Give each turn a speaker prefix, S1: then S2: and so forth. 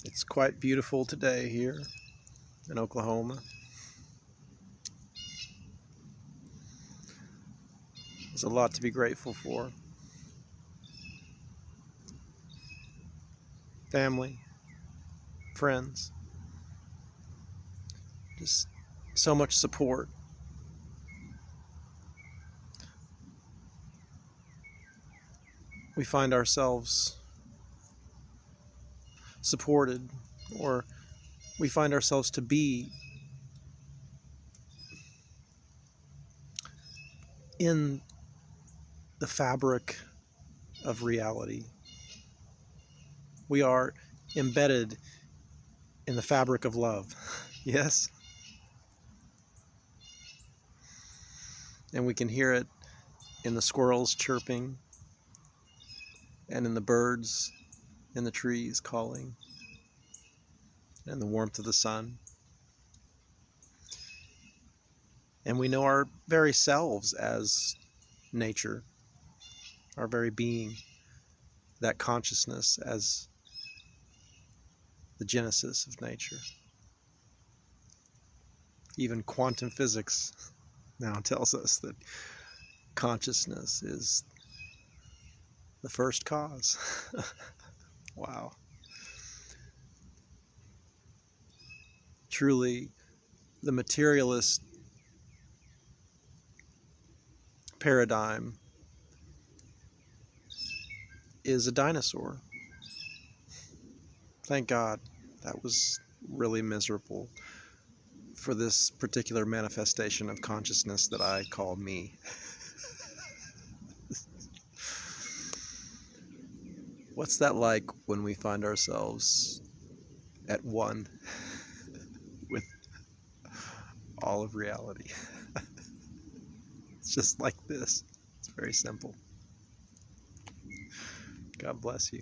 S1: It's quite beautiful today here in Oklahoma. There's a lot to be grateful for. Family, friends, just so much support. We find ourselves supported, or we find ourselves to be in the fabric of reality. We are embedded in the fabric of love. Yes? And we can hear it in the squirrels chirping and in the birds in the trees calling and the warmth of the sun. And we know our very selves as nature, our very being, that consciousness as the genesis of nature. Even quantum physics now tells us that consciousness is the first cause. Wow. Truly, the materialist paradigm is a dinosaur. Thank God. That was really miserable for this particular manifestation of consciousness that I call me. What's that like when we find ourselves at one with all of reality? It's just like this. It's very simple. God bless you.